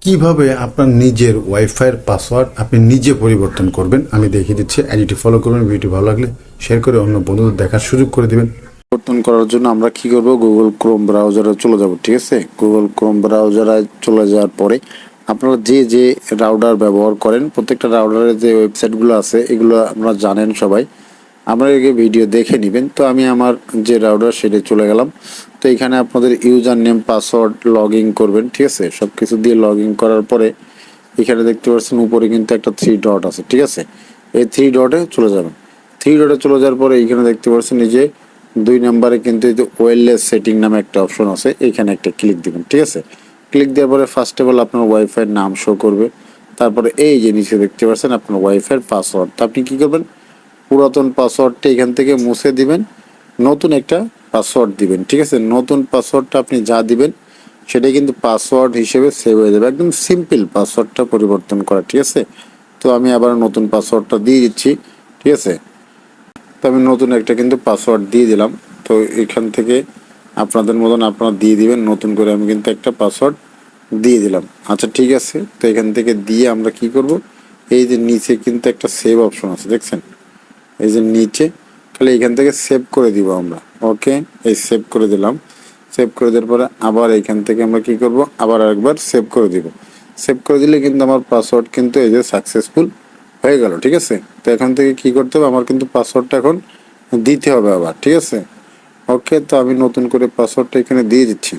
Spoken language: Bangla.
কিভাবে আপনার নিজের ওয়াইফাইয়ের পাসওয়ার্ড আপনি নিজে পরিবর্তন করবেন আমি দেখিয়ে দিচ্ছি। আইডিটি ফলো করবেন, ভিডিওটি ভালো লাগলে শেয়ার করে অন্য বন্ধুদের দেখার সুযোগ করে দিবেন। পরিবর্তন করার জন্য আমরা কি করব, গুগল ক্রোম ব্রাউজারে চলে যাব। ঠিক আছে, গুগল ক্রোম ব্রাউজারে চলে যাওয়ার পরে আপনারা যে রাউটার ব্যবহার করেন, প্রত্যেকটা রাউটারের যে ওয়েবসাইটগুলো আছে এগুলো আপনারা জানেন সবাই, আপনারা একে ভিডিও দেখে নেবেন। তো আমি আমার যে রাউটার সেটা চলে গেলাম। তো এখানে আপনাদের user name password log in করবেন। ঠিক আছে, সব কিছু দিয়ে লগ ইন করার পরে এখানে দেখতে পাচ্ছেন উপরে কিন্তু একটা 3 ডট আছে। ঠিক আছে, এই 3 ডটে চলে যাবেন। 3 ডটে চলে যাওয়ার পরে এখানে দেখতে পাচ্ছেন এই যে 2 নম্বরে কিন্তু এই যে ওয়্যারলেস সেটিং নামে একটা অপশন আছে, এখানে একটা ক্লিক দিবেন। ঠিক আছে, ক্লিক দেওয়ার পরে ফার্স্ট অফ অল আপনার ওয়াইফাইয়ের নাম শো করবে। তারপরে এই যে নিচে দেখতে পাচ্ছেন আপনার ওয়াইফাইয়ের পাসওয়ার্ড। তো আপনি কী করবেন, পুরাতন পাসওয়ার্ডটা এখান থেকে মুছে দিবেন, নতুন একটা পাসওয়ার্ড দিবেন। ঠিক আছে, নতুন পাসওয়ার্ডটা আপনি যা দিবেন সেটাই কিন্তু পাসওয়ার্ড হিসেবে সেভ হয়ে যাবে। একদম সিম্পল পাসওয়ার্ডটা পরিবর্তন করা। ঠিক আছে, তো আমি আবার নতুন পাসওয়ার্ডটা দিয়ে দিচ্ছি। ঠিক আছে, তো আমি নতুন একটা কিন্তু পাসওয়ার্ড দিয়ে দিলাম। তো এখান থেকে আপনাদের মতন আপনারা দিয়ে দিবেন, নতুন করে আমি কিন্তু একটা পাসওয়ার্ড দিয়ে দিলাম। আচ্ছা ঠিক আছে, তো এখান থেকে দিয়ে আমরা কি করব, এই যে নিচে কিন্তু একটা সেভ অপশন আছে দেখছেন, এই যে নিচে, তাহলে এখান থেকে সেভ করে দিব আমরা। ওকে, এই সেভ করে দিলাম। সেভ করে দেওয়ার পরে আবার এখান থেকে আমরা কি করব, আবার আরেকবার সেভ করে দিব। সেভ করে দিলে কিন্তু আমার পাসওয়ার্ড কিন্তু এই যে সাকসেসফুল হয়ে গেল। ঠিক আছে, তো এখান থেকে কি করতে হবে, আমার কিন্তু পাসওয়ার্ডটা এখন দিতে হবে আবার। ঠিক আছে, ওকে, তো আমি নতুন করে পাসওয়ার্ডটা এখানে দিয়ে দিচ্ছি।